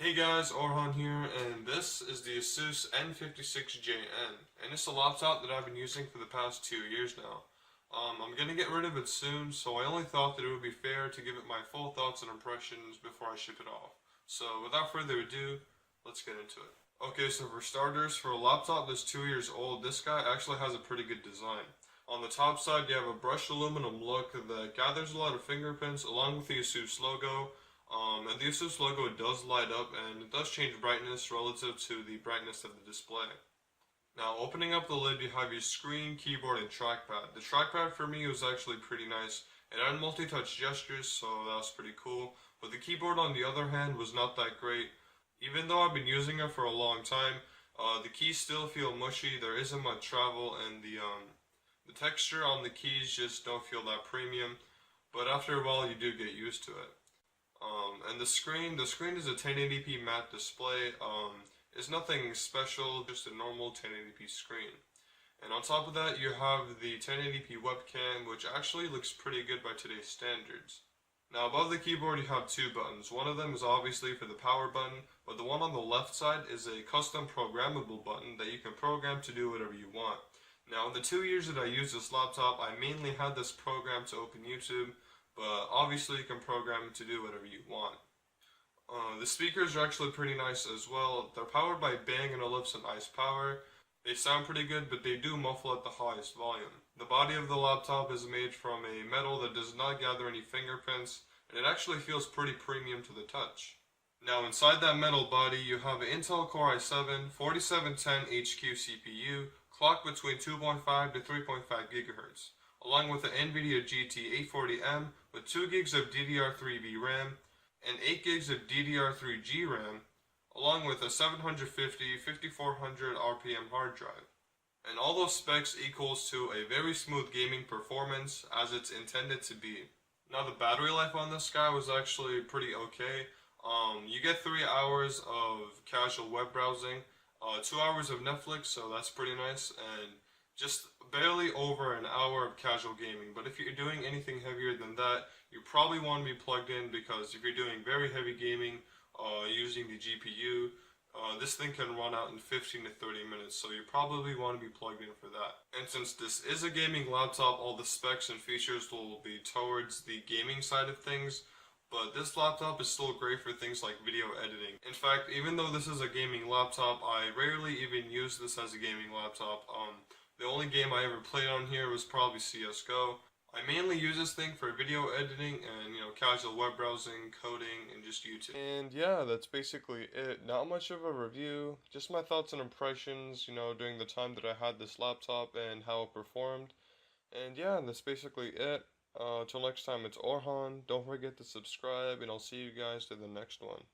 Hey guys, Orhan here, and this is the Asus N56JN, and it's a laptop that I've been using for the past 2 years now. I'm gonna get rid of it soon, so I only thought that it would be fair to give it my full thoughts and impressions before I ship it off. So without further ado, let's get into it. Okay, so for starters, for a laptop that's 2 years old, this guy actually has a pretty good design. On the top side, you have a brushed aluminum look that gathers a lot of fingerprints along with the Asus logo. And the Asus logo does light up and it does change brightness relative to the brightness of the display. Now opening up the lid, you have your screen, keyboard, and trackpad. The trackpad for me was actually pretty nice. It had multi-touch gestures, so that was pretty cool. But the keyboard on the other hand was not that great. Even though I've been using it for a long time, the keys still feel mushy, there isn't much travel, and the texture on the keys just don't feel that premium. But after a while you do get used to it. And the screen is a 1080p matte display. It's nothing special, just a normal 1080p screen. And on top of that, you have the 1080p webcam, which actually looks pretty good by today's standards. Now above the keyboard you have two buttons. One of them is obviously for the power button, but the one on the left side is a custom programmable button that you can program to do whatever you want. Now in the 2 years that I used this laptop, I mainly had this program to open YouTube, but obviously you can program it to do whatever you want. The speakers are actually pretty nice as well. They're powered by Bang & Olufsen Ice Power. They sound pretty good, but they do muffle at the highest volume. The body of the laptop is made from a metal that does not gather any fingerprints, and it actually feels pretty premium to the touch. Now inside that metal body you have an Intel Core i7 4710 HQ CPU, clocked between 2.5 to 3.5 GHz, along with the NVIDIA GT 840M with 2 gigs of DDR3V RAM and 8 gigs of DDR3G RAM, along with a 750/5400 RPM hard drive. And all those specs equals to a very smooth gaming performance as it's intended to be. Now the battery life on this guy was actually pretty okay. You get 3 hours of casual web browsing, 2 hours of Netflix, so that's pretty nice, and just barely over an hour of casual gaming. But if you're doing anything heavier than that, you probably want to be plugged in, because if you're doing very heavy gaming using the GPU, this thing can run out in 15 to 30 minutes, so you probably want to be plugged in for that. And since this is a gaming laptop, all the specs and features will be towards the gaming side of things, but this laptop is still great for things like video editing. In fact, even though this is a gaming laptop, I rarely even use this as a gaming laptop. The only game I ever played on here was probably CSGO. I mainly use this thing for video editing and, casual web browsing, coding, and just YouTube. And yeah, that's basically it. Not much of a review, just my thoughts and impressions, during the time that I had this laptop and how it performed. And yeah, that's basically it. Till next time, it's Orhan. Don't forget to subscribe, and I'll see you guys to the next one.